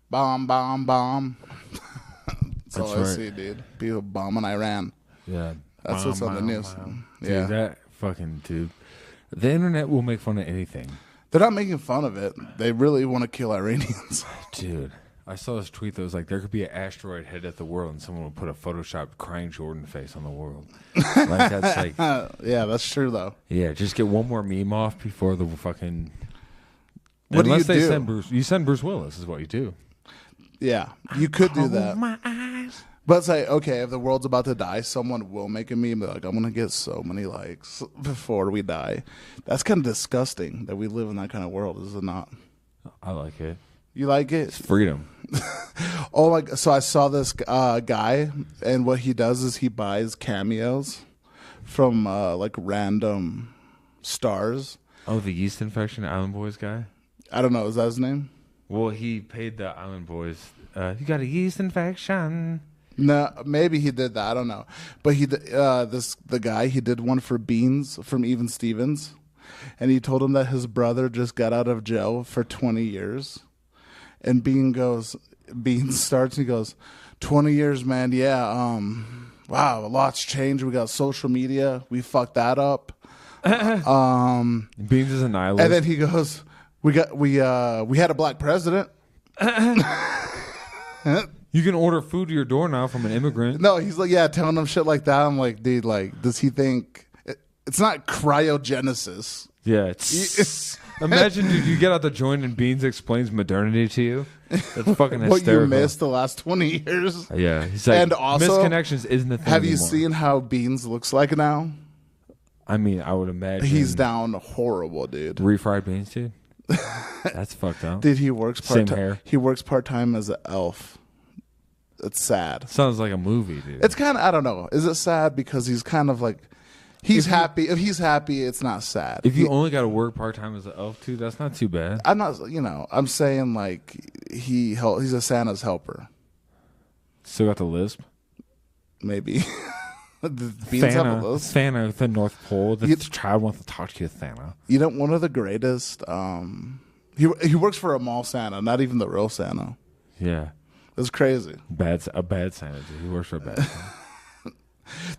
Bomb, bomb, bomb. That's all I right. see, dude. People bombing Iran. Yeah. That's what's on the news. Dude, Yeah. that fucking dude. The internet will make fun of anything. They're not making fun of it. They really want to kill Iranians. Dude, I saw this tweet that was like, there could be an asteroid headed at the world and someone would put a Photoshop crying Jordan face on the world. Like, that's like... Yeah, that's true, though. Yeah, just get one more meme off before the fucking... What Unless do you do? send Bruce... You send Bruce Willis is what you do. Yeah, you could do that. My eyes. But it's like, okay, if the world's about to die, someone will make a meme. Like, I'm going to get so many likes before we die. That's kind of disgusting that we live in that kind of world, is it not? I like it. You like it? It's freedom. Oh my! So I saw this guy, and what he does is he buys cameos from like random stars. Oh, the yeast infection Island Boys guy? I don't know. Is that his name? Well, he paid the Island Boys. You got a yeast infection. No, maybe he did that. I don't know. But the guy, he did one for Beans from Even Stevens, and he told him that his brother just got out of jail for 20 years. And Beans starts and he goes, 20 years, man. Yeah. Wow, a lot's changed. We got social media. We fucked that up. Beans is a nihilist. And then he goes, we had a black president. You can order food to your door now from an immigrant. No, he's like, yeah, telling him shit like that. I'm like, dude, like, does he think it's not cryogenesis? Yeah. Imagine, dude, you get out the joint and Beans explains modernity to you. That's fucking hysterical. What you missed the last 20 years. Yeah. He's like, And also, misconnections isn't the thing have you anymore. seen how Beans looks like now? I mean, I would imagine. He's down horrible, dude. Refried beans, dude? That's fucked up. Dude, he works Same part-time. hair. He works part-time as an elf. It's sad. Sounds like a movie, dude. It's kind of, I don't know. Is it sad because he's kind of like, he's happy. If he's happy, it's not sad. If you only got to work part-time as an elf, too, that's not too bad. I'm not, I'm saying like he's a Santa's helper. Still got the lisp? Maybe. The Beans have a lisp. Santa at the North Pole. The child wants to talk to you, Santa. One of the greatest, he works for a mall Santa, not even the real Santa. Yeah. It's crazy. A bad Santa, dude. He works for a bad Santa.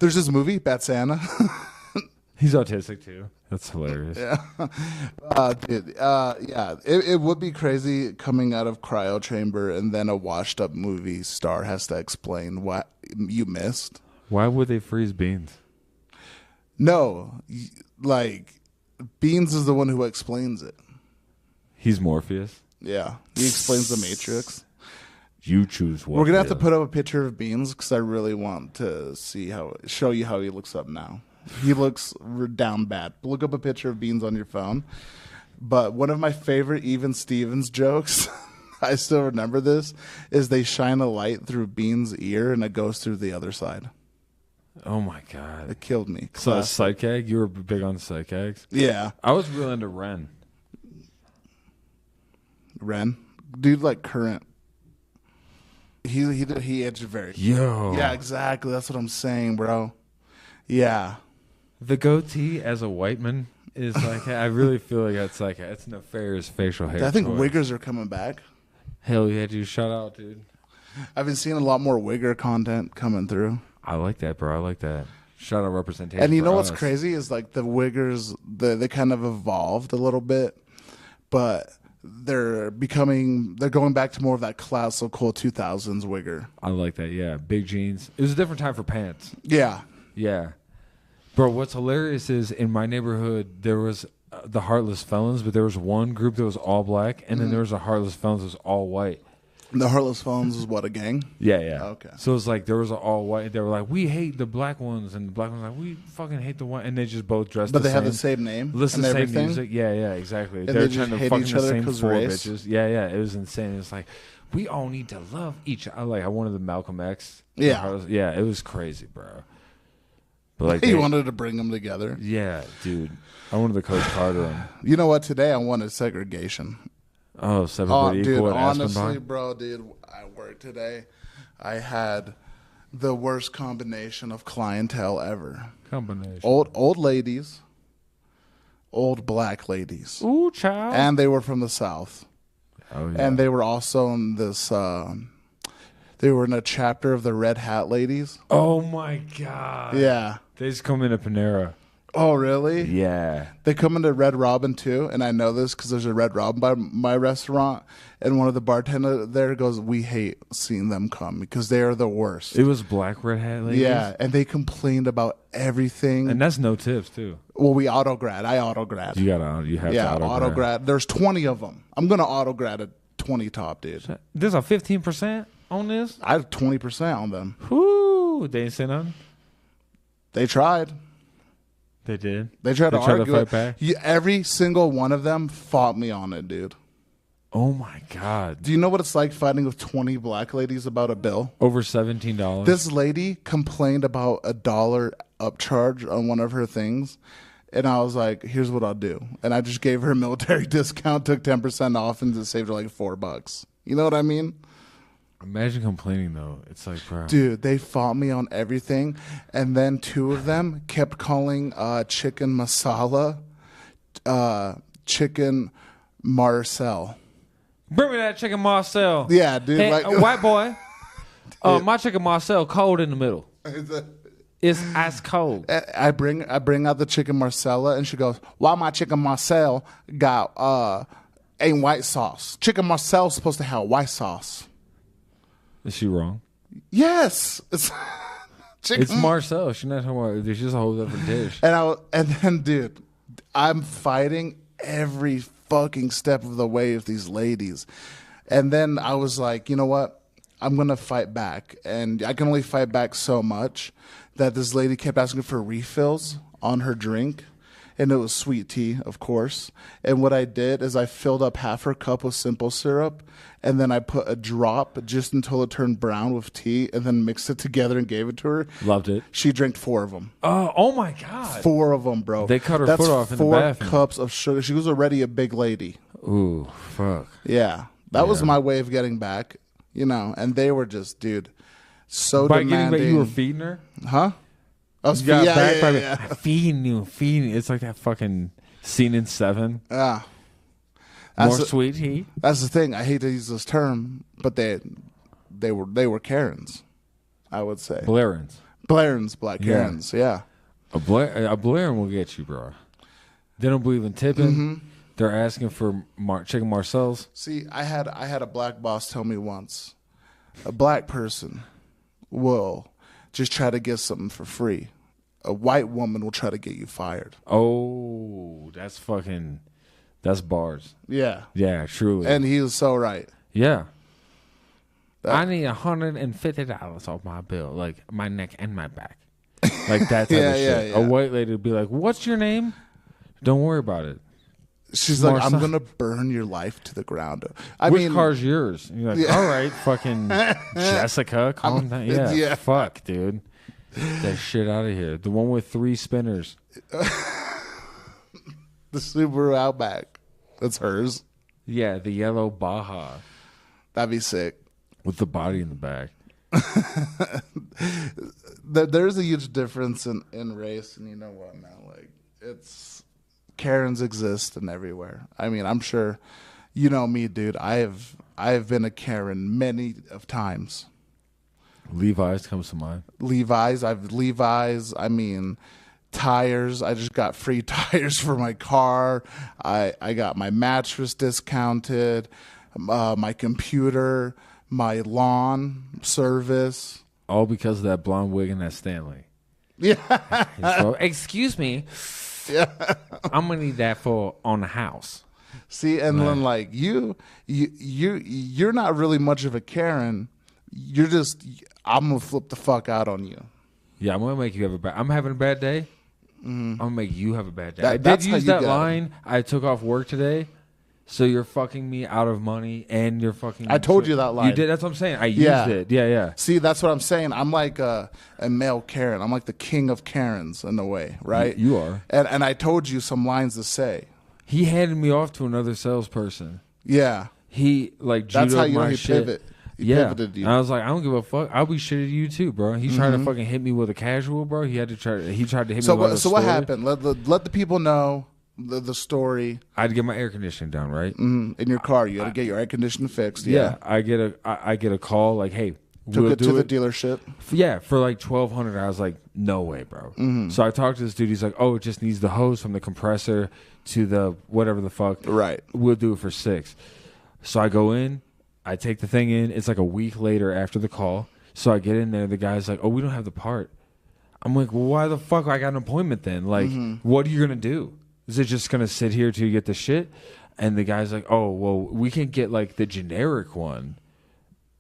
There's this movie, Bad Santa. He's autistic, too. That's hilarious. Yeah. Dude, yeah. It would be crazy coming out of cryo chamber and then a washed up movie star has to explain what you missed. Why would they freeze Beans? No, like Beans is the one who explains it. He's Morpheus. Yeah, he explains the Matrix. You choose what. We're gonna have to put up a picture of Beans because I really want to show you how he looks up now. He looks down bad. Look up a picture of Beans on your phone. But one of my favorite Even Stevens jokes, I still remember this, is they shine a light through Beans' ear and it goes through the other side. Oh my god, It killed me. so Classic. psych egg. You were big on psych eggs. Yeah, I was real into Ren. Ren, dude, like current. He edged very. Yo, Yeah, exactly. That's what I'm saying, bro. Yeah. the goatee as a white man is like. I really feel like it's nefarious facial hair. I think choice. wiggers are coming back. Hell yeah, dude! Shout out, dude. I've been seeing a lot more wigger content coming through. I like that, bro. I like that. Shout out representation. And you know for what's us. crazy is like the wiggers, they kind of evolved a little bit, but they're going back to more of that classical 2000s wigger. I like that. Yeah, big jeans. It was a different time for pants. Yeah. Yeah, bro. What's hilarious is in my neighborhood there was the Heartless Felons, but there was one group that was all black, and then there was a Heartless Felons that was all white. The Heartless Phones is what, a gang? Yeah, yeah. Okay. So it's like there was an all white. They were like, we hate the black ones, and the black ones were like, we fucking hate the white, and they just both dressed. But the they same. have the same name. Listen and to the same everything. music. Yeah, yeah, exactly. And They're they trying just to hate fucking each the other same 'cause four race? bitches. Yeah, yeah. It was insane. It's like we all need to love each other. I wanted the Malcolm X. Yeah. Yeah, it was crazy, bro. But like He they- wanted to bring them together. yeah, dude. I wanted the Coach Carter one. You know what? Today I wanted segregation. Oh, Oh, everybody dude, equal at honestly, Aspenbach? bro, dude, I worked today. I had the worst combination of clientele ever. Combination. Old ladies, old black ladies, Ooh, child. and they were from the South. Oh, yeah. And they were also in this. They were in a chapter of the Red Hat Ladies. Oh my god. Yeah. They just come into Panera. Oh, really? Yeah. They come into Red Robin too, and I know this because there's a Red Robin by my restaurant, and one of the bartenders there goes, "We hate seeing them come because they are the worst." It was black Red Hat ladies. Yeah, and they complained about everything. And that's no tips too. Well, we autograd. I autograd. You have to autograd. There's 20 of them. I'm gonna autograd a 20 top, dude. There's a 15% on this. I have 20% on them. Whoo! They ain't say nothing. They tried. They did. They tried to argue. fight back. Every single one of them fought me on it, dude. Oh my god! Do you know what it's like fighting with 20 black ladies about a bill? Over $17. This lady complained about $1 upcharge on one of her things, and I was like, "Here's what I'll do," and I just gave her a military discount, took 10% off, and just saved her like $4. You know what I mean? Imagine complaining though. It's like, bro. Dude, they fought me on everything, and then two of them kept calling chicken masala chicken Marcel. Bring me that chicken Marcel. Yeah, dude. Hey, like, white boy. My chicken Marcel cold in the middle. It's ice cold. I bring out the chicken Marcella, and she goes, "Why my chicken Marcel got ain't white sauce? Chicken Marcel's supposed to have white sauce." Is she wrong? Yes, it's chicken. It's Marcel. She's not talking about. There's just a whole different dish. And then, dude, I'm fighting every fucking step of the way with these ladies, and then I was like, you know what? I'm gonna fight back, and I can only fight back so much. That this lady kept asking for refills on her drink, and it was sweet tea, of course. And what I did is I filled up half her cup with simple syrup, and then I put a drop just until it turned brown with tea, and then mixed it together and gave it to her. Loved it. She drank 4 of them. Oh my god! 4 of them, bro. They cut her foot off in the bathroom. 4 cups of sugar. She was already a big lady. Ooh, fuck. Yeah, that was my way of getting back, you know. And they were just, dude, so By demanding. getting back, you were feeding her? Huh? I was Feeding you. It's like that fucking scene in Seven. Yeah. More sweet tea. That's the thing. I hate to use this term, but they were Karens, I would say. Blairens, black Karens, yeah. A Blairen will get you, bro. They don't believe in tipping. Mm-hmm. They're asking for chicken Marcel's. See, I had a black boss tell me once, a black person will just try to get something for free. A white woman will try to get you fired. Oh, that's bars. Yeah. Yeah, truly. And he was so right. Yeah. I need $150 off my bill, like my neck and my back. Like that type of shit. Yeah. A white lady would be like, "What's your name?" Don't worry about it. She's like, "I'm going to burn your life to the ground." Which car's yours? And you're like, all right, fucking Jessica, calm down. Yeah, fuck, dude. Get that shit out of here. The one with 3 spinners. The Subaru Outback. That's hers. Yeah, the yellow Baja. That'd be sick. With the body in the back. There's a huge difference in race, and you know what, man? Like, it's Karens exist and everywhere. I mean, I'm sure you know me, dude. I have been a Karen many of times. Levi's comes to mind. Levi's. I mean, tires. I just got free tires for my car. I got my mattress discounted. My computer. My lawn service. All because of that blonde wig and that Stanley. Yeah. So, excuse me. Yeah. I'm gonna need that for on the house. See, and then like you're not really much of a Karen. You're just, I'm gonna flip the fuck out on you. Yeah, I'm gonna make you have a bad. I'm having a bad day. Mm-hmm. I'm gonna make you have a bad day. I did use that line. I took off work today. So you're fucking me out of money, and you're fucking. I told you that line. You did. That's what I'm saying. I used it. Yeah. See, that's what I'm saying. I'm like a male Karen. I'm like the king of Karens in a way, right? You are. And I told you some lines to say. He handed me off to another salesperson. Yeah. He like that's how you know he shit. Pivot. He pivoted you. And I was like, I don't give a fuck. I'll be shitty to you too, bro. He tried to fucking hit me with a casual, bro. He tried to hit me. So what happened? Let the people know the story. I'd get my air conditioning done, right? In your car, you got to get your air conditioning fixed. Yeah, I get a call like, hey, took it to the dealership. Yeah, for like $1,200. I was like, no way, bro. So I talked to this dude. He's like, oh, it just needs the hose from the compressor to the whatever the fuck. Right. We'll do it for $6. So I go in, I take the thing in. It's like a week later after the call. So I get in there. The guy's like, oh, we don't have the part. I'm like, well, why the fuck? I got an appointment then. Like, what are you going to do? Is it just going to sit here till you get the shit? And the guy's like, oh, well, we can get like the generic one.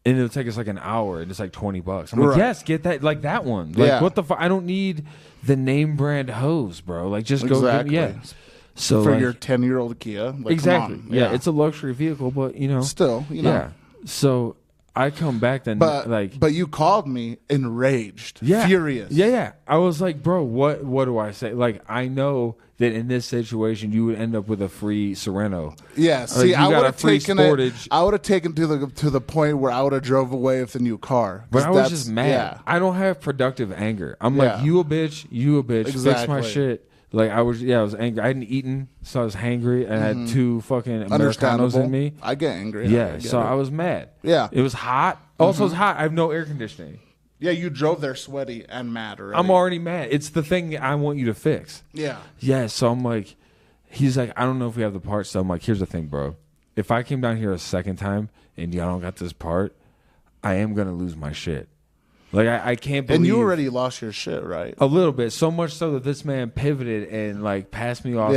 And it'll take us like an hour, and it's like $20. I'm like, yes, get that, like that one. Like, what the fuck? I don't need the name brand hose, bro. Like, just go. Yeah. So for like, your 10-year-old Kia, like, exactly. Yeah, it's a luxury vehicle, but still, Yeah. So I come back then, but you called me enraged, furious. Yeah. I was like, bro, what do I say? Like, I know that in this situation you would end up with a free Sorento. Yeah, see, I would have taken it. I would have taken to the point where I would have drove away with the new car. But I was just mad. Yeah. I don't have productive anger. I'm like, you a bitch, Exactly. Fix my shit. Like I was angry. I hadn't eaten, so I was hangry, and I had 2 fucking Americanos in me. I get angry. Yeah, I was mad. Yeah, it was hot. Also, it's hot. I have no air conditioning. Yeah, you drove there sweaty and mad already. I'm already mad. It's the thing I want you to fix. Yeah. Yeah, so I'm like, he's like, I don't know if we have the part. So I'm like, here's the thing, bro. If I came down here a second time and y'all don't got this part, I am going to lose my shit. Like, I can't believe. And you already lost your shit, right? A little bit. So much so that this man pivoted and, like, passed me off.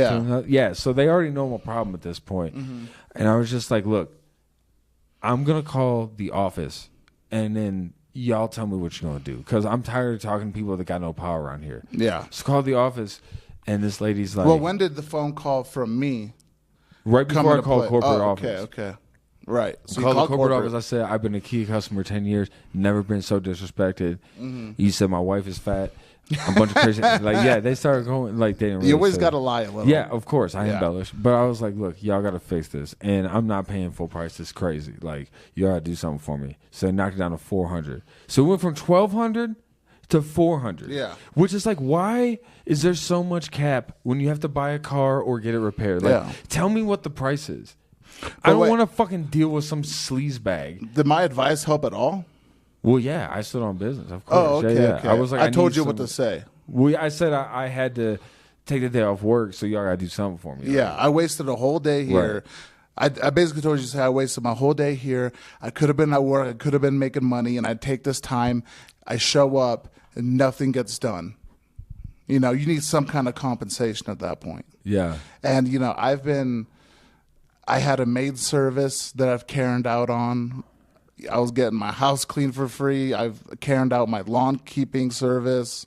Yeah, so they already know my problem at this point. And I was just like, look, I'm going to call the office and then y'all tell me what you're going to do. Because I'm tired of talking to people that got no power around here. Yeah. So call the office, and this lady's like... Well, when did the phone call from me? Right before I called corporate office. Okay. Right. So called the corporate office. I said, I've been a Kia customer 10 years. Never been so disrespected. You said my wife is fat. A bunch of crazy... Like, yeah, they started going... Like, they didn't really you always got to lie a little. Yeah, of course. I embellish. But I was like, look, y'all got to fix this. And I'm not paying full price. It's crazy. Like, you got to do something for me. So they knocked it down to $400. So it went from $1,200 to $400. Yeah. Which is like, why is there so much cap when you have to buy a car or get it repaired? Like, tell me what the price is. I don't want to fucking deal with some sleaze bag. Did my advice help at all? Well, yeah, I stood on business, of course. Oh, okay, okay. I was like, I told you what to say. I said I had to take the day off work, so y'all got to do something for me. Yeah, I wasted a whole day here. Right. I basically told you to say I wasted my whole day here. I could have been at work. I could have been making money, and I'd take this time. I show up, and nothing gets done. You know, you need some kind of compensation at that point. Yeah. And, you know, I had a maid service that I've Karened out on. I was getting my house cleaned for free. I've Karened out my lawn keeping service.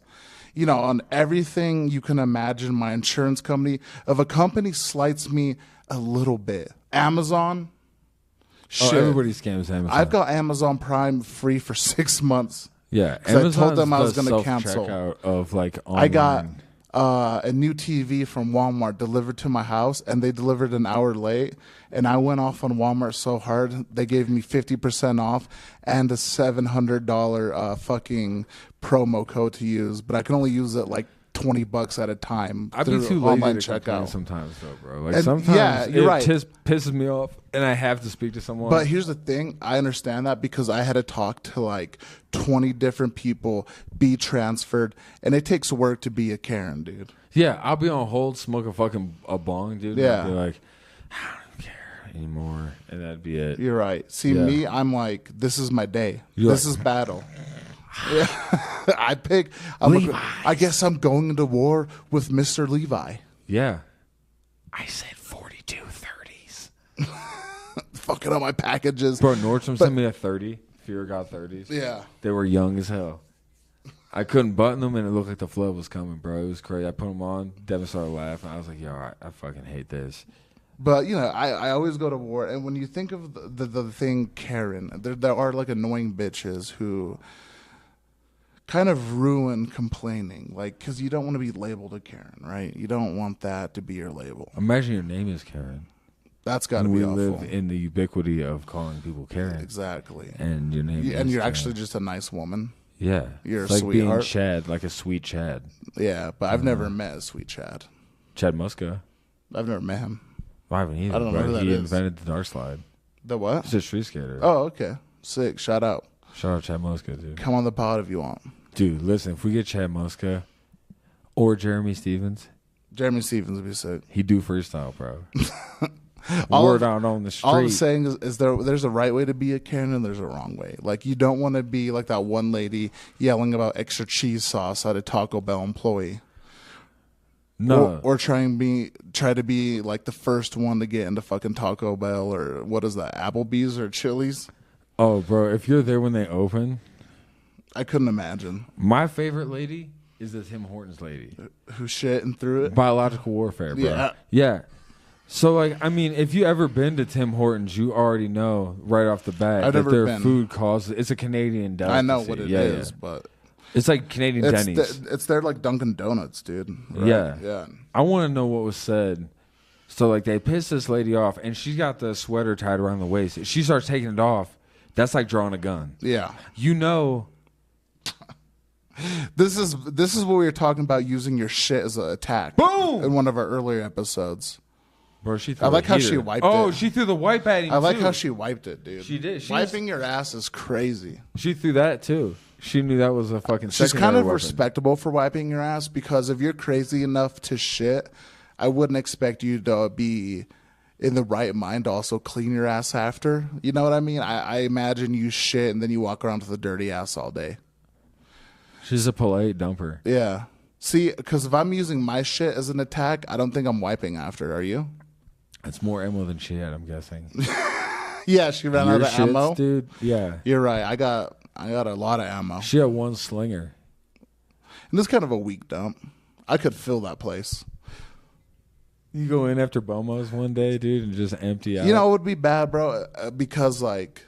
You know, on everything you can imagine, my insurance company. If a company slights me a little bit, Amazon. Shit. Everybody scams Amazon. I've got Amazon Prime free for 6 months. Yeah, I told them I was going to cancel. Of like online. I got a new TV from Walmart delivered to my house, and they delivered an hour late. And I went off on Walmart so hard, they gave me 50% off and a $700 fucking promo code to use. But I can only use it like $20 at a time. I'd be too lazy to complain sometimes, though, bro. Like, and sometimes you're right. Just pisses me off, and I have to speak to someone. But here's the thing. I understand that because I had to talk to like 20 different people, be transferred, and it takes work to be a Karen, dude. Yeah, I'll be on hold, smoke a bong, dude. Yeah. And be like, I don't care anymore, and that'd be it. You're right. See, me, I'm like, this is my day. This is battle. Yeah. I guess I'm going into war with Mr. Levi. Yeah. I said 42 30s. Fucking on my packages. Bro, Nordstrom sent me a 30. Fear God 30s. Yeah. They were young as hell. I couldn't button them, and it looked like the flood was coming, bro. It was crazy. I put them on. Devin started laughing. I was like, yo, I fucking hate this. But, you know, I always go to war. And when you think of the thing Karen, there are like annoying bitches who kind of ruin complaining, like, because you don't want to be labeled a Karen, right? You don't want that to be your label. Imagine your name is Karen. That's got to be awful. We live in the ubiquity of calling people Karen. Exactly. And your name is and you're Karen. Actually just a nice woman. Yeah. You're it's a like sweetheart. Being Chad, like a sweet Chad. Yeah, but I've never met a sweet Chad. Chad Muska. I've never met him. I haven't either. I don't know bro. who that He is. invented the dark slide. The what? He's a street skater. Oh, okay. Sick. Shout out. Shout out Chad Mosca, dude. Come on the pod if you want. Dude, listen, if we get Chad Mosca or Stevens, Jeremy Stevens would be sick. he do freestyle, bro. All Word of- out on the street. All I'm saying is there's a right way to be a Karen and there's a wrong way. Like, you don't want to be like that one lady yelling about extra cheese sauce at a Taco Bell employee. No. Or try to be like the first one to get into fucking Taco Bell or what is that, Applebee's or Chili's? Oh, bro, if you're there when they open, I couldn't imagine. my favorite lady is the Tim Hortons lady. Who shit and threw it? Biological warfare, bro. Yeah. Yeah. So, like, I mean, if you ever been to Tim Hortons, you already know right off the bat I've that never their been. food costs. It's a Canadian delicacy. I know what it is, but It's like Canadian Denny's. it's their like Dunkin' Donuts, dude. Right? Yeah. Yeah. I want to know what was said. So, like, they pissed this lady off, and she's got the sweater tied around the waist. She starts taking it off. That's like drawing a gun. Yeah. You know. This is what we were talking about, using your shit as an attack. Boom! In one of our earlier episodes. Bro, she threw I like a how heater. she wiped Oh, it. she threw the wipe at him, I like too. how she wiped it, dude. She did. Wiping your ass is crazy. She threw that, too. She knew that was a fucking She's secondary kind of weapon. respectable for wiping your ass, because if you're crazy enough to shit, I wouldn't expect you to be in the right mind to also clean your ass after. You know what I mean? I imagine you shit and then you walk around with a dirty ass all day. She's a polite dumper. Yeah. See, because if I'm using my shit as an attack, I don't think I'm wiping after. Are you? It's more ammo than she had, I'm guessing. Yeah, she ran out Your of ammo. shits, dude. Yeah. You're right. I got a lot of ammo. She had one slinger. And this is kind of a weak dump. I could fill that place. You go in after Bomo's one day, dude, and just empty out. You know, it would be bad, bro, because like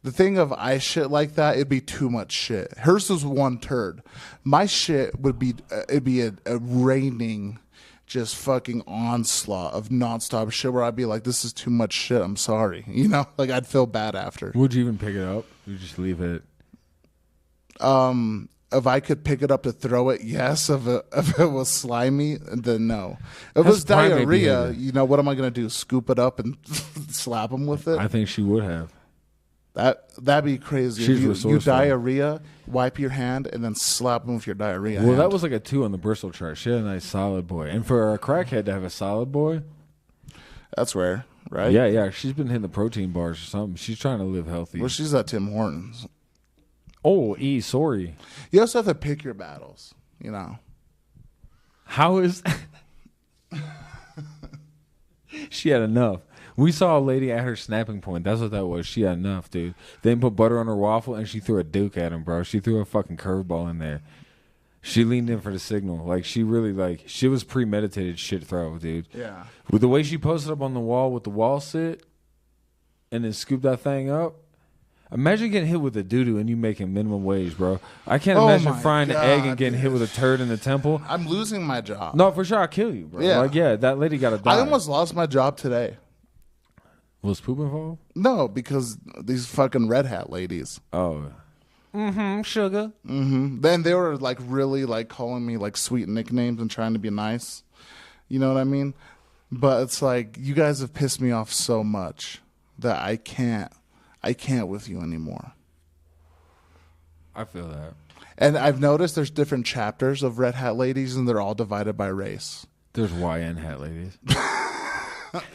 the thing of I shit like that, it'd be too much shit. Hers was one turd. My shit would be it'd be a raining, just fucking onslaught of nonstop shit where I'd be like, this is too much shit. I'm sorry. You know, like I'd feel bad after. Would you even pick it up? You just leave it. If I could pick it up to throw it, yes. If it was slimy, then no. If it That's was primate diarrhea, behavior. you know, what am I going to do? Scoop it up and slap him with it? I think she would have. That'd be crazy. She's you resourceful. diarrhea, wipe your hand, and then slap him with your diarrhea Well, hand. that was like a 2 on the Bristol chart. She had a nice solid boy. And for a crackhead to have a solid boy, That's rare, right? yeah. She's been hitting the protein bars or something. She's trying to live healthy. Well, she's at Tim Hortons. Oh, sorry. You also have to pick your battles, you know. How is... She had enough. We saw a lady at her snapping point. That's what that was. She had enough, dude. Then put butter on her waffle, and she threw a duke at him, bro. She threw a fucking curveball in there. She leaned in for the signal. Like, she really, like... She was premeditated shit throw, dude. Yeah. With the way she posted up on the wall with the wall sit and then scooped that thing up. Imagine getting hit with a doo-doo and you making minimum wage, bro. I can't Oh imagine my frying an egg and God, getting hit dude. with a turd in the temple. I'm losing my job. No, for sure, I'll kill you, bro. Yeah. Like, yeah, that lady got to die. I almost lost my job today. Was poop involved? No, because these fucking red hat ladies. Oh. Sugar. Then they were like really like calling me like sweet nicknames and trying to be nice. You know what I mean? But it's like, you guys have pissed me off so much that I can't with you anymore. I feel that. And I've noticed there's different chapters of red hat ladies and they're all divided by race. There's YN hat ladies.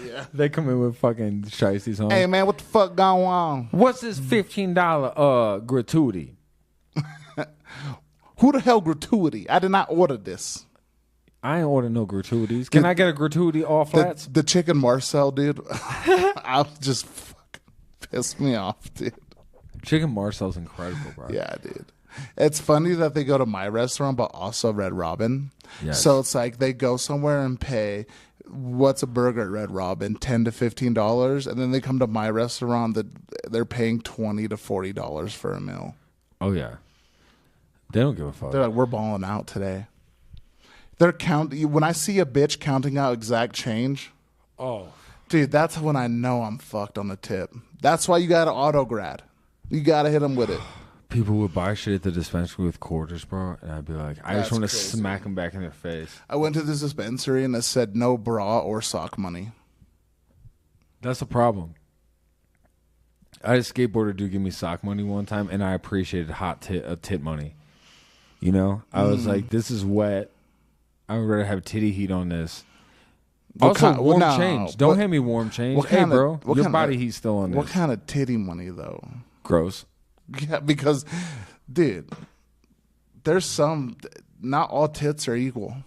Yeah. They come in with fucking shiesties on. Hey man, what the fuck going on? What's this $15 gratuity? Who the hell gratuity? I did not order this. I ain't order no gratuities. Can I get a gratuity all flats? The chicken Marcel, dude. I just fucking pissed me off, dude. Chicken Marcel's incredible, bro. Yeah, dude. It's funny that they go to my restaurant, but also Red Robin. Yes. So it's like they go somewhere and pay, what's a burger at Red Robin? $10 to $15, and then they come to my restaurant that they're paying $20 to $40 for a meal. Oh, yeah. They don't give a fuck. They're like, we're balling out today. They're when I see a bitch counting out exact change, Oh. dude, that's when I know I'm fucked on the tip. That's why you got to auto grad. You got to hit them with it. People would buy shit at the dispensary with quarters, bro, and I'd be like, I just want to smack them back in their face. I went to this dispensary and it said no bra or sock money. That's the problem. I had a skateboarder do give me sock money one time, and I appreciated tit money. You know, I was like, this is wet. I would rather have titty heat on this. Warm change. Don't hand me warm change. Hey, bro, your body heat's still on this. What kind of titty money, though? Gross. Yeah, because, dude, there's some, not all tits are equal.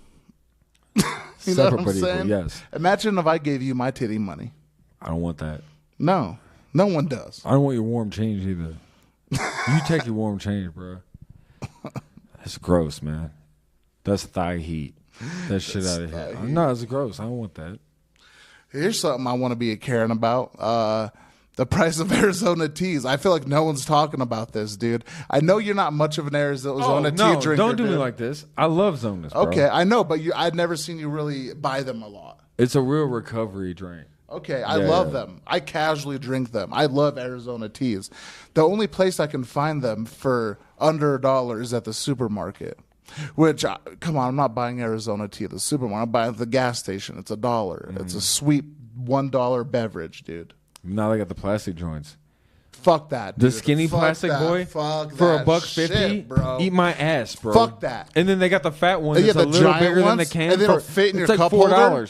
You know what I'm saying? Yes. Imagine if I gave you my titty money. I don't want that. No one does. I don't want your warm change either. You take your warm change, bro. That's gross, man. That's thigh heat. That shit out of here. No, it's gross. I don't want that. Here's something I want to be caring about. The price of Arizona teas. I feel like no one's talking about this, dude. I know you're not much of an Arizona tea drinker. Don't do me like this. I love Zonas, bro. Okay, I know, but I've never seen you really buy them a lot. It's a real recovery drink. Okay, I love them. I casually drink them. I love Arizona teas. The only place I can find them for under $1 is at the supermarket. Which, come on, I'm not buying Arizona tea at the supermarket. I'm buying it at the gas station. It's $1. Mm-hmm. It's a sweet $1 beverage, dude. Now they got the plastic joints. Fuck that, dude. The skinny plastic boy Fuck for that $1.50, bro. Eat my ass, bro. Fuck that. And then they got the fat one that's a little bigger than the can. And they don't fit in your cup $4. holder.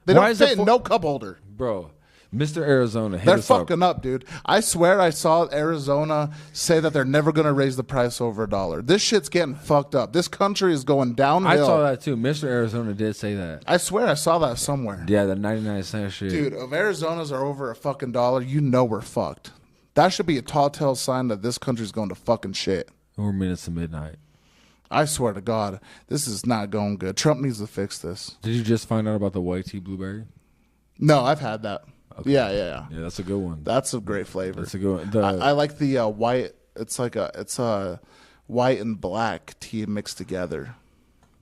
They don't fit in no cup holder. Bro, Mr. Arizona, they're fucking up, dude. I swear I saw Arizona say that they're never going to raise the price over $1. This shit's getting fucked up. This country is going downhill. I saw that too. Mr. Arizona did say that. I swear I saw that somewhere. Yeah, the 99-cent shit. Dude, if Arizonas are over a fucking $1, you know we're fucked. That should be a telltale sign that this country's going to fucking shit. We're minutes to midnight. I swear to God, this is not going good. Trump needs to fix this. Did you just find out about the white tea blueberry? No, I've had that. Okay. Yeah. Yeah, that's a good one. That's a great flavor. That's a good one. I like the white. It's a white and black tea mixed together.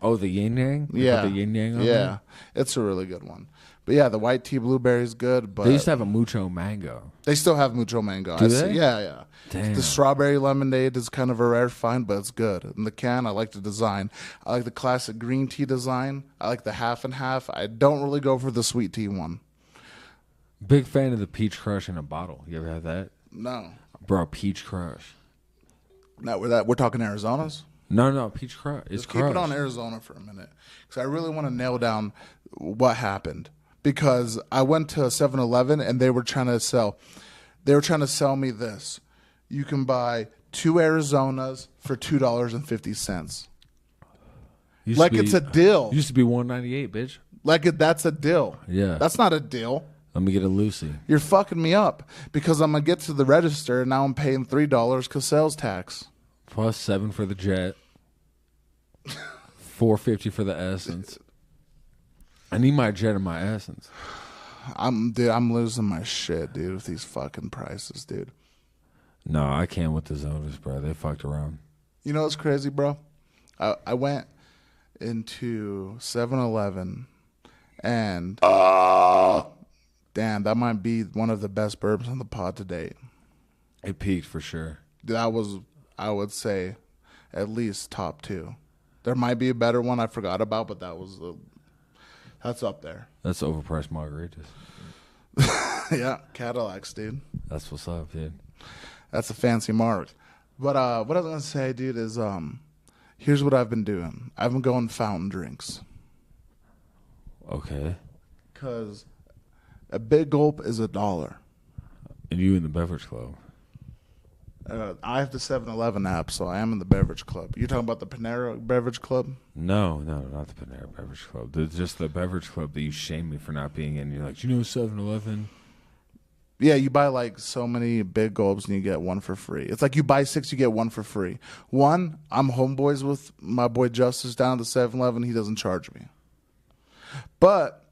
Oh, the yin yang? Yeah. The yin yang on yeah. there? It's a really good one. But yeah, the white tea blueberry is good. But they used to have a mucho mango. They still have mucho mango. Do they? Yeah. Damn. The strawberry lemonade is kind of a rare find, but it's good. In the can, I like the design. I like the classic green tea design. I like the half and half. I don't really go for the sweet tea one. Big fan of the peach crush in a bottle. You ever had that? No. Bro, peach crush. No, we're talking Arizona's? No, peach crush. It's Keep it on Arizona for a minute. Because I really want to nail down what happened. Because I went to 7-Eleven and they were trying to sell me this. You can buy 2 Arizonas for $2.50. Like it's a deal. Used to be $1.98, bitch. Like that's a deal. Yeah. That's not a deal. Let me get a Lucy. You're fucking me up because I'm going to get to the register and now I'm paying $3 because sales tax. Plus $7 for the jet. $4.50 for the essence. I need my jet and my essence. I'm losing my shit, dude, with these fucking prices, dude. No, I can't with the Zonas, bro. They fucked around. You know what's crazy, bro? I went into 7-Eleven and damn, that might be one of the best bourbons on the pod to date. It peaked for sure. That was, I would say, at least top 2. There might be a better one I forgot about, but that's up there. That's overpriced margaritas. Yeah, Cadillacs, dude. That's what's up, dude. That's a fancy mark. But what I was gonna say, dude, is here's what I've been doing. I've been going fountain drinks. Okay. Cause a big gulp is $1. And you in the beverage club? I have the 7-Eleven app, so I am in the beverage club. You're talking about the Panera beverage club? No, not the Panera beverage club. Just the beverage club that you shame me for not being in. You're like, you know 7-Eleven? Yeah, you buy like so many big gulps and you get one for free. It's like you buy 6, you get one for free. One, I'm homeboys with my boy Justice down at the 7-Eleven. He doesn't charge me. But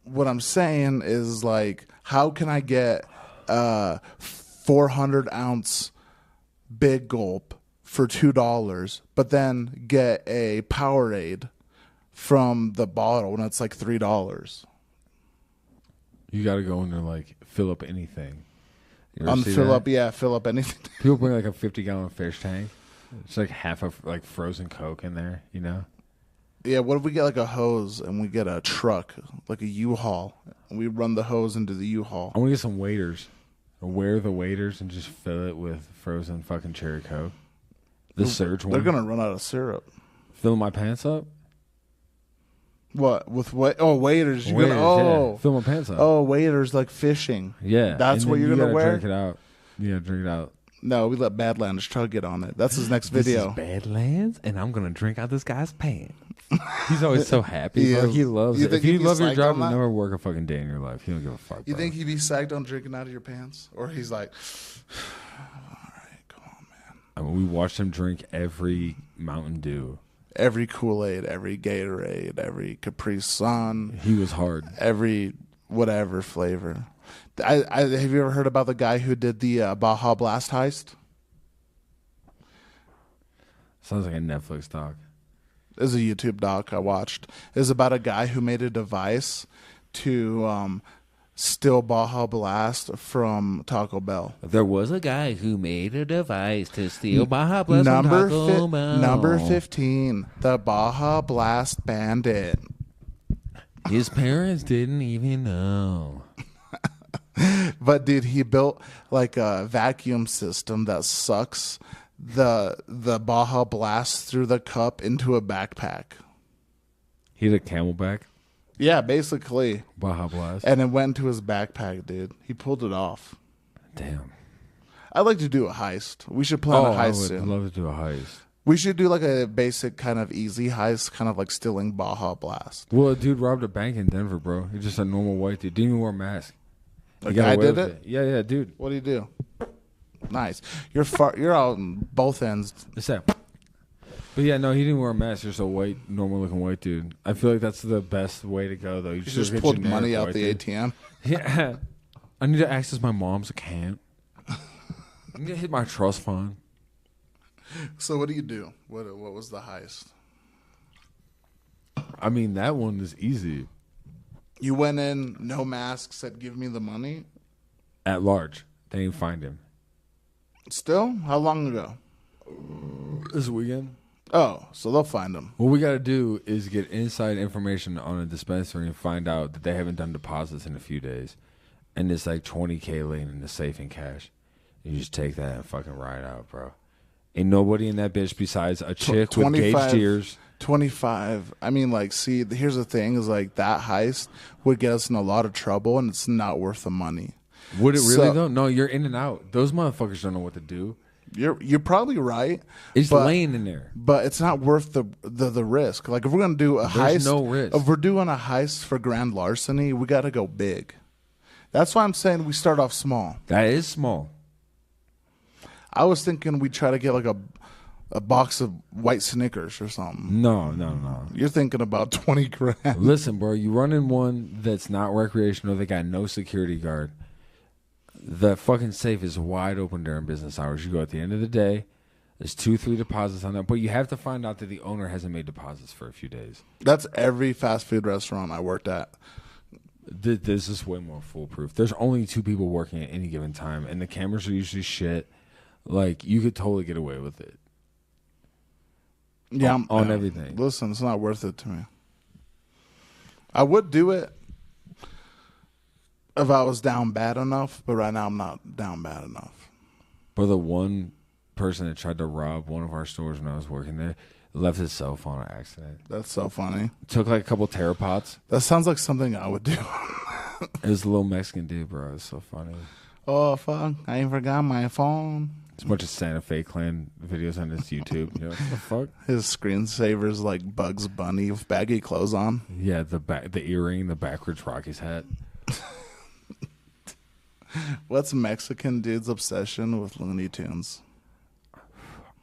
what I'm saying is like, how can I get 400-ounce big gulp for $2, but then get a Powerade from the bottle and it's like $3? You got to go in there like fill up anything. You ever see Unfill that? up, yeah, fill up anything. People bring like a 50-gallon fish tank. It's like half of like frozen Coke in there, you know? Yeah, what if we get like a hose and we get a truck, like a U-Haul, and we run the hose into the U-Haul? I want to get some waders. Wear the waders and just fill it with frozen fucking cherry Coke. The surge one. They're gonna run out of syrup. Fill my pants up? What with what? Oh, waders. You're Waders, gonna yeah. Fill my pants up. oh waders like fishing. Yeah. That's and what then you're you gonna gotta wear? Drink it out. You gotta drink it out. No, we let Badlands Chug get on it. That's his next video. This is Badlands, and I'm gonna drink out this guy's pants. He's always so happy. He Bro. is. He loves You it. think If you he'd be love your psyched job, on you that? never work a fucking day in your life. You don't give a fuck. You bro. think he'd be psyched on drinking out of your pants, or he's like, all right, come on, man. I mean, we watched him drink every Mountain Dew. Every Kool-Aid, every Gatorade, every Capri Sun, He was hard. every whatever flavor. I have you ever heard about the guy who did the Baja Blast heist? Sounds like a Netflix doc. It's a YouTube doc I watched. It's about a guy who made a device to steal Baja Blast from Taco Bell. There was a guy who made a device to steal Baja Blast Number from Taco Bell. number 15, the Baja Blast Bandit. His parents didn't even know. But dude, he built like a vacuum system that sucks the Baja Blast through the cup into a backpack. He had a Camelback Yeah, basically. Baja Blast. And it went into his backpack, dude. He pulled it off. Damn. I'd like to do a heist. We should plan a I heist would soon. love to do a heist. We should do like a basic kind of easy heist, kind of like stealing Baja Blast. Well, a dude robbed a bank in Denver, bro. He's just a normal white dude. Didn't even wear a mask. He A got guy away did with it? Yeah, dude. What do you do? Nice. You're out on both ends. It's that. But yeah, no, he didn't wear a mask. Just a white, normal-looking white dude. I feel like that's the best way to go, though. You You should just get pulled generic money out white the dude. ATM. Yeah. I need to access my mom's account. I'm going to hit my trust fund. So what do you do? What was the heist? I mean, that one is easy. You went in, no mask, said, give me the money. At large. They didn't find him. Still? How long ago? This weekend? Oh, so they'll find him. What we got to do is get inside information on a dispensary and find out that they haven't done deposits in a few days. And it's like $20K laying in the safe in cash. You just take that and fucking ride out, bro. Ain't nobody in that bitch besides a chick with gauged ears. 25. I mean, like, see, here's the thing is like that heist would get us in a lot of trouble and it's not worth the money. Would it really, So- though? No, you're in and out. Those motherfuckers don't know what to do. You're probably right. It's but- laying in there. But it's not worth the risk. Like if we're gonna do a There's heist, no risk. if we're doing a heist for grand larceny, we got to go big. That's why I'm saying we start off small. That is small. I was thinking we try to get like a box of white Snickers or something. No. You're thinking about 20 grand. Listen, bro, you run in one that's not recreational, they got no security guard. The fucking safe is wide open during business hours. You go at the end of the day, there's 2-3 deposits on that, but you have to find out that the owner hasn't made deposits for a few days. That's every fast food restaurant I worked at. This is way more foolproof. There's only 2 people working at any given time, and the cameras are usually shit. Like, you could totally get away with it. Yeah, on everything. Listen, it's not worth it to me. I would do it if I was down bad enough, but right now I'm not down bad enough. But the one person that tried to rob one of our stores when I was working there left his cell phone on accident. That's so funny. Took like a couple Terrapots. That sounds like something I would do. It was a little Mexican dude, bro. It's so funny. Oh, fuck. I ain't forgot my phone. It's a bunch of Santa Fe Clan videos on his YouTube. You know, what the fuck? His screensaver's like Bugs Bunny with baggy clothes on. Yeah, the earring, the backwards Rockies hat. What's Mexican dude's obsession with Looney Tunes?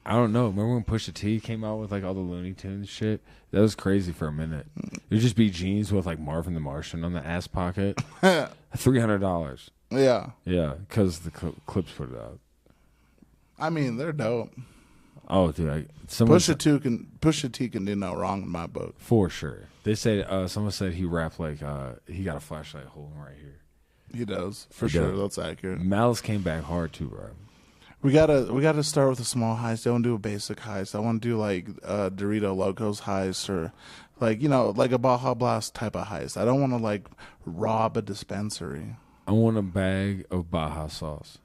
I don't know. Remember when Pusha T came out with like all the Looney Tunes shit? That was crazy for a minute. It would just be jeans with like Marvin the Martian on the ass pocket. $300. Yeah. Yeah, because the Clips put it out. I mean, they're dope. Oh, dude. Pusha T can do no wrong in my book. For sure. They said, someone said he rapped like he got a flashlight holding right here. He does for He sure. does. That's accurate. Malice came back hard too, bro. We gotta start with a small heist. I want to do a basic heist. I want to do like Dorito Locos heist or like like a Baja Blast type of heist. I don't want to like rob a dispensary. I want a bag of Baja sauce.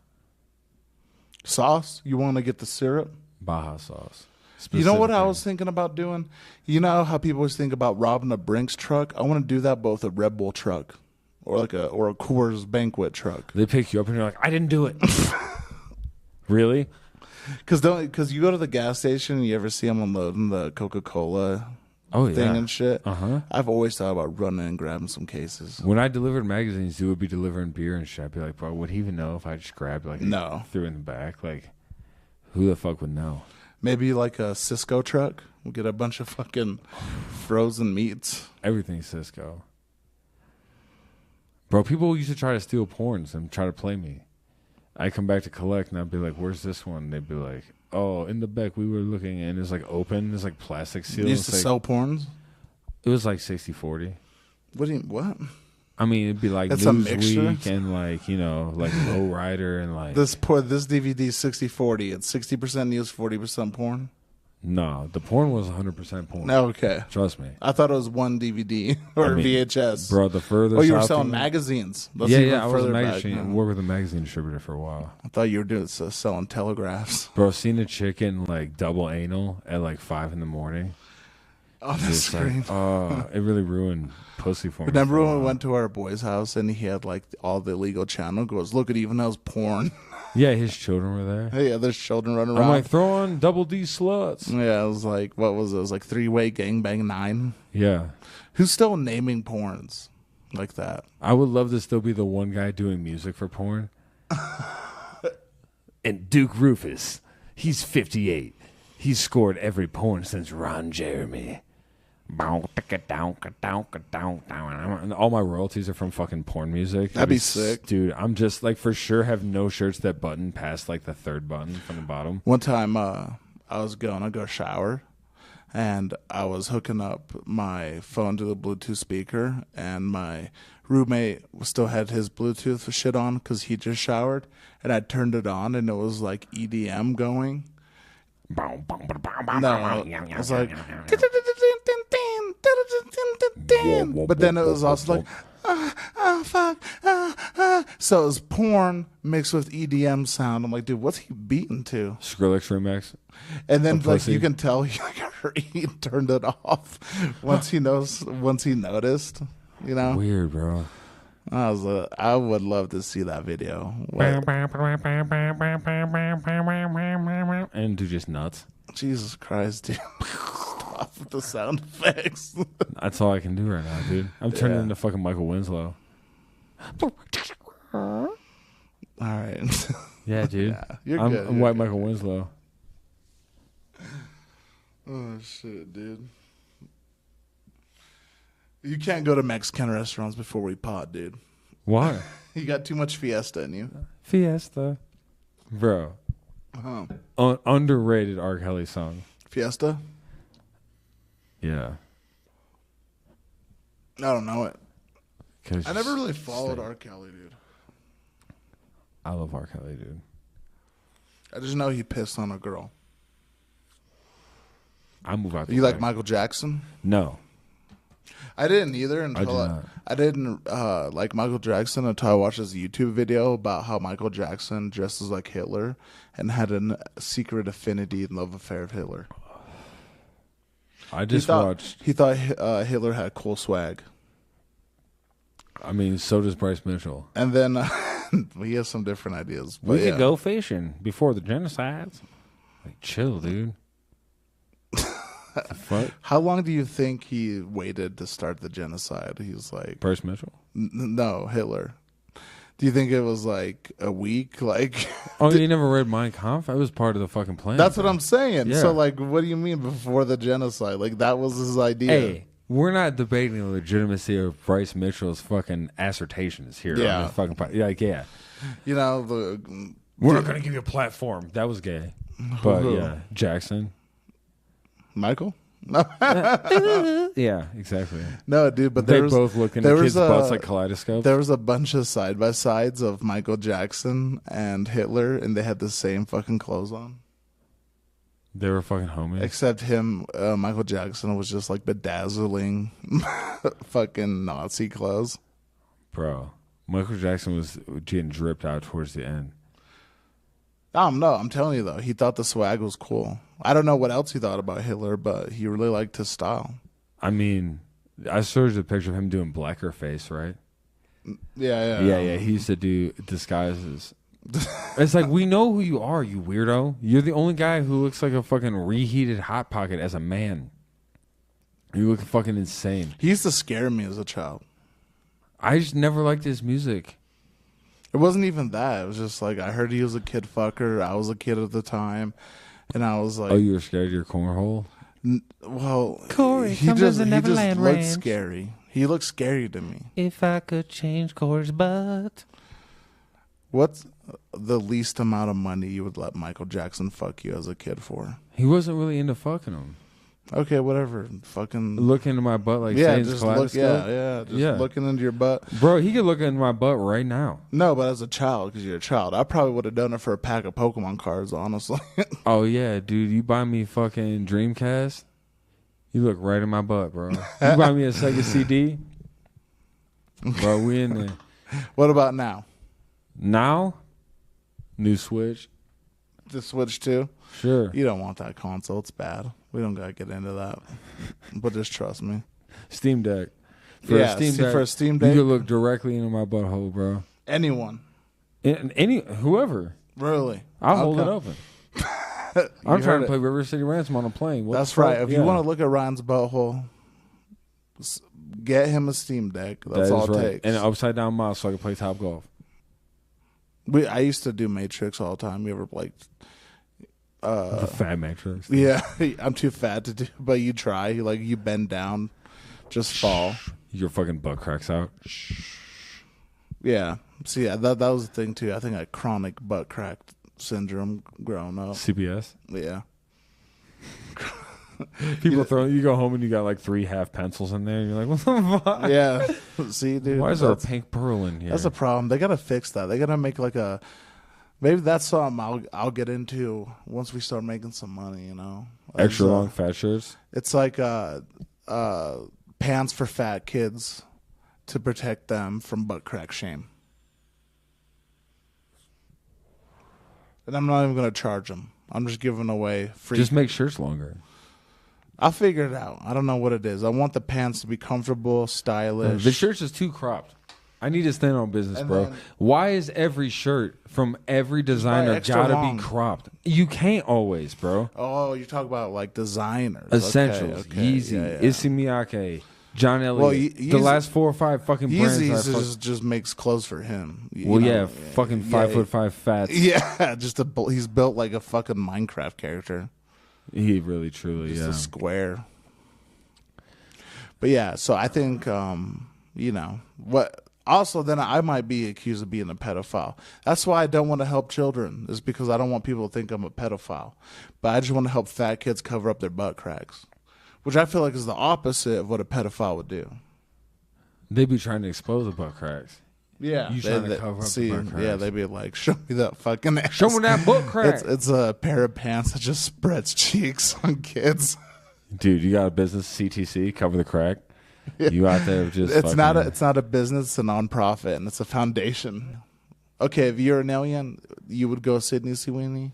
Sauce? You want to get the syrup? Baja sauce. You know what I was thinking about doing? You know how people always think about robbing a Brinks truck? I want to do that both a Red Bull truck or a Coors Banquet truck. They pick you up and you're like, I didn't do it. Really? Because you go to the gas station and you ever see them unloading the Coca-Cola thing and shit. I've always thought about running and grabbing some cases. When I delivered magazines, you would be delivering beer and shit. I'd be like, bro, would he even know if I just grabbed No. threw it in the back? Like, who the fuck would know? Maybe like a Cisco truck. We'll get a bunch of fucking frozen meats. Everything's Cisco. Bro, people used to try to steal porns and try to play me. I come back to collect and I'd be like, where's this one? They'd be like, oh, in the back we were looking and it's like open. It's like plastic seal. You used to sell porns? It was like 60-40. What? I mean, it'd be like That's a mixture? Newsweek and like, like Lowrider and like. This DVD is 60-40. It's 60% news, 40% porn? No, the porn was 100% porn. Okay. Trust me. I thought it was one DVD or VHS. Bro, the further. Oh, you were selling magazines. That's Yeah, I was a further magazine. back. I worked with a magazine distributor for a while. I thought you were doing selling telegraphs. Bro, seen a chicken like double anal at like 5 a.m. Oh, that's great. It really ruined pussy for me. Remember when we went to our boy's house and he had like all the illegal channel? Goes, look at even those porn. Yeah, his children were there. Hey, there's children running around. I'm like, throw on double D sluts. Yeah, it was like, what was it? It was like 3-way gangbang 9. Yeah. Who's still naming porns like that? I would love to still be the one guy doing music for porn. And Duke Rufus, he's 58. He's scored every porn since Ron Jeremy. And all my royalties are from fucking porn music. That'd be sick. Dude, I'm just like for sure have no shirts that button past like the third button from the bottom. One time I was going to go shower and I was hooking up my phone to the Bluetooth speaker and my roommate still had his Bluetooth shit on because he just showered and I turned it on and it was like EDM going. No, I was like, but then it was also like, fuck, so it was porn mixed with EDM sound. I'm like, dude, what's he beating to? Skrillex remix. And then like you can tell he turned it off once he noticed, Weird, bro. I would love to see that video. And do just nuts. Jesus Christ, dude. Stop with the sound effects. That's all I can do right now, dude. I'm turning into fucking Michael Winslow. All right. Yeah, dude. Yeah, you're I'm good. white Michael Winslow. Oh, shit, dude. You can't go to Mexican restaurants before we pod, dude. Why? You got too much fiesta in you. Fiesta. Bro. Underrated R. Kelly song. Fiesta? Yeah. I don't know it. I never really followed R. Kelly, dude. I love R. Kelly, dude. I just know he pissed on a girl. I move out. You like Michael Jackson? No. I didn't either until I didn't like Michael Jackson until I watched this YouTube video about how Michael Jackson dresses like Hitler and had a secret affinity and love affair of Hitler. I just watched. He thought Hitler had cool swag. I mean, so does Bryce Mitchell. And then he has some different ideas. We could go fishing before the genocides. Like, chill, dude. Fuck? How long do you think he waited to start the genocide? He was like Bryce Mitchell? No, Hitler. Do you think it was like a week? Like, oh, you never read Mein Kampf? That was part of the fucking plan. That's what I'm saying. Yeah. So, like, what do you mean before the genocide? Like, that was his idea. Hey, we're not debating the legitimacy of Bryce Mitchell's fucking assertions here. Yeah. On this fucking like, yeah. You know, we're not going to give you a platform. That was gay. But, yeah, Jackson. Michael? Yeah, exactly. No, dude, but They both look into kids' butts like kaleidoscopes. There was a bunch of side by sides of Michael Jackson and Hitler, and they had the same fucking clothes on. They were fucking homies. Except him, Michael Jackson was just like bedazzling fucking Nazi clothes. Bro, Michael Jackson was getting dripped out towards the end. No, I'm telling you though, he thought the swag was cool. I don't know what else he thought about Hitler, but he really liked his style. I mean, I searched a picture of him doing blacker face, right? Yeah. He used to do disguises. It's like, we know who you are, you weirdo. You're the only guy who looks like a fucking reheated Hot Pocket as a man. You look fucking insane. He used to scare me as a child. I just never liked his music. It wasn't even that. It was just like, I heard he was a kid fucker. I was a kid at the time. And I was like... Oh, you were scared of your cornhole? Well, Cory, he just looked scary. He looked scary to me. If I could change Cory's butt. What's the least amount of money you would let Michael Jackson fuck you as a kid for? He wasn't really into fucking him. Okay, whatever. Fucking look into my butt like yeah, Satan's just kaleidoscope. looking into your butt. Bro, he could look into my butt right now. No, but as a child, because you're a child, I probably would have done it for a pack of Pokemon cards, honestly. Oh yeah, dude, you buy me fucking Dreamcast, you look right in my butt, bro. You buy me a Sega CD, bro, we in there. What about now? Now, new Switch. The Switch 2? Sure. You don't want that console. It's bad. We don't got to get into that. But just trust me. Steam Deck. For a Steam Deck? You could look directly into my butthole, bro. Anyone. Whoever. Really? I'll hold it open. I'm trying to play River City Ransom on a plane. That's right. If you want to look at Ryan's butthole, get him a Steam Deck. That's all it takes. And an upside down mouse so I can play Top Golf. I used to do Matrix all the time. You ever like the fat Matrix? Yeah, I'm too fat to do, but you try. You bend down, just fall. Your fucking butt cracks out. Yeah. See, that was the thing too. I think I had chronic butt crack syndrome growing up. CBS. Yeah. People you go home and you got like 3 half pencils in there and you're like, what the fuck? Yeah. See, dude. Why is there a pink pearl in here? That's a problem. They gotta fix that. They gotta make like a maybe that's something I'll get into once we start making some money, you know. Extra long fat shirts? It's like pants for fat kids to protect them from butt crack shame. And I'm not even gonna charge them. I'm just giving away free. Just make shirts longer. I'll figure it out. I don't know what it is. I want the pants to be comfortable, stylish. The shirts is too cropped. I need to stand on business, bro. Why is every shirt from every designer gotta be cropped? You can't always, bro. Oh, you talk about like designers. Essentials. Okay. Yeezy, Issey Miyake, John Elliott. The last 4 or 5 fucking brands. Yeezy just makes clothes for him. Fucking 5'5" fats. Yeah, he's built like a fucking Minecraft character. He really, truly, Just a square. But yeah, so I think, what. Also, then I might be accused of being a pedophile. That's why I don't want to help children, is because I don't want people to think I'm a pedophile. But I just want to help fat kids cover up their butt cracks, which I feel like is the opposite of what a pedophile would do. They be trying to expose the butt cracks. Yeah. You trying to cover up the butt cracks. Yeah, they'd be like, show me that fucking ass. Show me that butt crack. It's a pair of pants that just spreads cheeks on kids. Dude, you got a business, CTC, cover the crack. You out there just it's not a business, it's a nonprofit, and it's a foundation. Okay, if you're an alien, you would go Sydney Sweeney?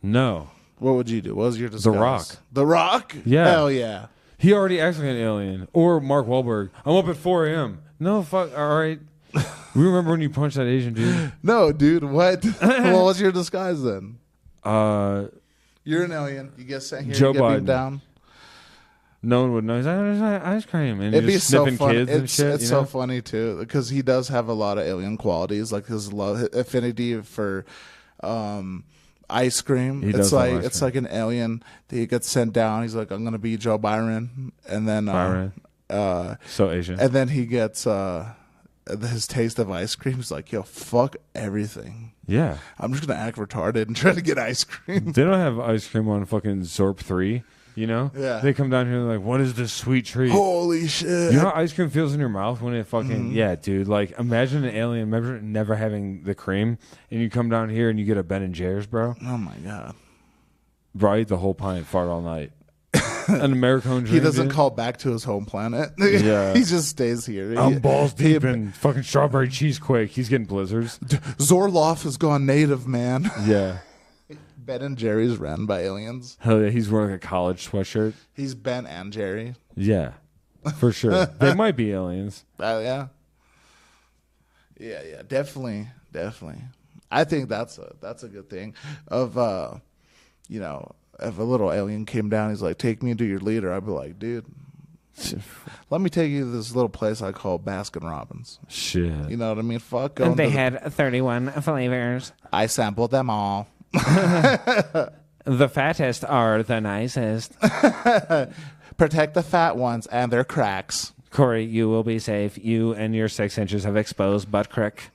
No. What would you do? What was your disguise? The Rock. The Rock? Yeah. Hell yeah. He already acts like an alien. Or Mark Wahlberg. I'm up at 4 a.m. No, fuck. All right. We remember when you punched that Asian dude? No, dude. What? What was your disguise then? You're an alien. You get sent here Joe to get Biden. beamed down. No one would know. He's like, there's ice cream. And It'd be just so sniffing funny. kids and shit. It's so funny, too, because he does have a lot of alien qualities, like his affinity for ice cream. It's like an alien that he gets sent down. He's like, I'm going to be Joe Byron. And then so Asian. And then he gets his taste of ice cream. He's like, yo, fuck everything. Yeah. I'm just going to act retarded and try to get ice cream. They don't have ice cream on fucking Zorp 3. You know? Yeah. They come down here and they're like, what is this sweet treat? Holy shit. You know how ice cream feels in your mouth when it fucking... Yeah, dude. Like, imagine an alien never having the cream, and you come down here and you get a Ben & Jerry's, bro. Oh, my God. Bro, I eat the whole pint, fart all night. An Americone dream. He doesn't dude. call back to his home planet. Yeah. He just stays here. I'm balls deep in fucking strawberry cheesequake. He's getting blizzards. Zorloff has gone native, man. Yeah. Ben and Jerry's ran by aliens. Hell yeah, he's wearing a college sweatshirt. He's Ben and Jerry. Yeah, for sure. They might be aliens. Yeah. Yeah, definitely. I think that's a good thing. Of you know, if a little alien came down, he's like, "Take me to your leader." I'd be like, "Dude, let me take you to this little place I call Baskin Robbins." Shit. You know what I mean? Fuck. And they had 31 flavors. I sampled them all. The fattest are the nicest. Protect the fat ones and their cracks. Cory, you will be safe. You and your 6 inches of exposed butt crack.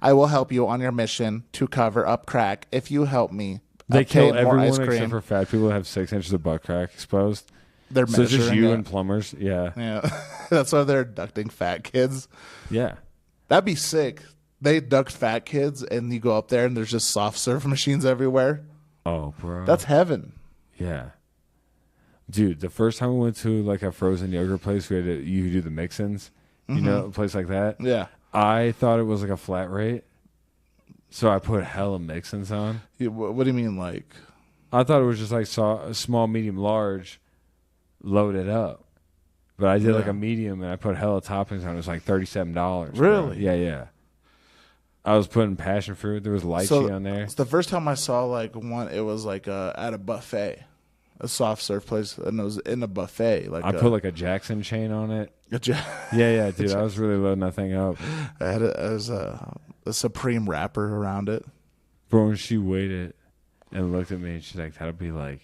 I will help you on your mission to cover up crack if you help me. They kill obtain more ice everyone cream. except for fat people that have 6 inches of butt crack exposed. They're So it's just measuring you it. and plumbers. Yeah. Yeah, that's why they're abducting fat kids. Yeah. That'd be sick. They abduct fat kids, and you go up there, and there's just soft serve machines everywhere. Oh, bro. That's heaven. Yeah. Dude, the first time we went to like a frozen yogurt place, we had to, you do the mix-ins, you know, a place like that. Yeah. I thought it was like a flat rate, so I put hella mix-ins on. What do you mean, like? I thought it was just like small, medium, large, loaded up. But I did like a medium, and I put hella toppings on it. It was like $37. Really? Bro. Yeah. I was putting passion fruit. There was lychee on there. The first time I saw like one, it was like at a buffet, a soft serve place, and it was in a buffet. Like I put like a Jackson chain on it. I Yeah, dude. I was really loading that thing up. had a Supreme wrapper around it. Bro, when she weighed it and looked at me, and she's like, that'll be like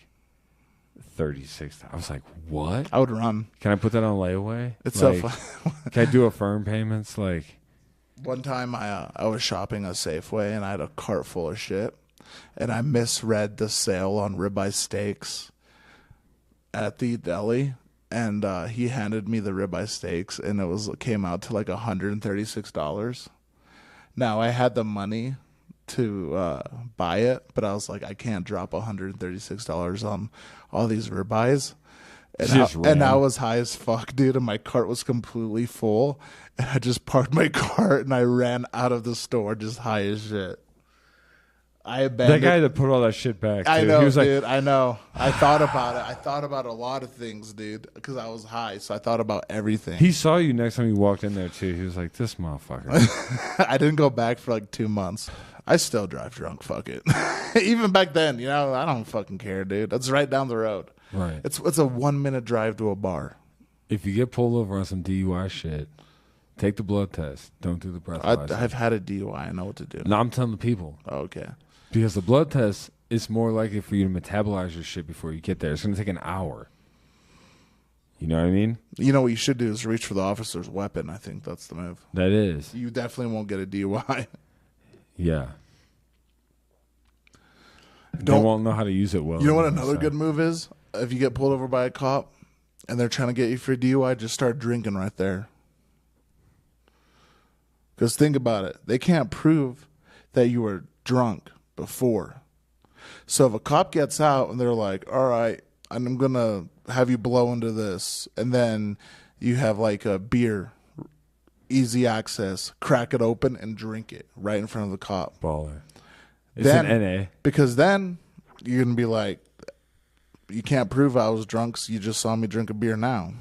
36. I was like, what? I would run. Can I put that on layaway? It's like, so fun. Can I do a firm payments? Like, One time I was shopping a Safeway, and I had a cart full of shit, and I misread the sale on ribeye steaks at the deli, and he handed me the ribeye steaks, and it came out to like $136. Now I had the money to buy it, but I was like, I can't drop $136 on all these ribeyes. And I was high as fuck, dude, and my cart was completely full. And I just parked my cart and I ran out of the store just high as shit. I abandoned. that guy that put all that shit back. Too. I know, he was dude. Like, I know. I thought about it. I thought about a lot of things, dude, because I was high. So I thought about everything. he saw you next time you walked in there, too. He was like, this motherfucker. I didn't go back for like 2 months. I still drive drunk. Fuck it. Even back then, I don't fucking care, dude. That's right down the road. Right. It's a 1 minute drive to a bar. If you get pulled over on some DUI shit, take the blood test. Don't do the breathalyzer. I've had a DUI. I know what to do. No, I'm telling the people. Okay. Because the blood test is more likely for you to metabolize your shit before you get there. It's going to take an hour. You know what I mean? You know what you should do is reach for the officer's weapon. I think that's the move. That is. You definitely won't get a DUI. Yeah. They won't know how to use it well. You know what another good move is? If you get pulled over by a cop and they're trying to get you for a DUI, just start drinking right there. Because think about it. They can't prove that you were drunk before. So if a cop gets out and they're like, all right, I'm going to have you blow into this, and then you have like a beer, easy access, crack it open and drink it right in front of the cop. Baller. It's Then, an NA. Because then you're going to be like, you can't prove I was drunk, so you just saw me drink a beer now.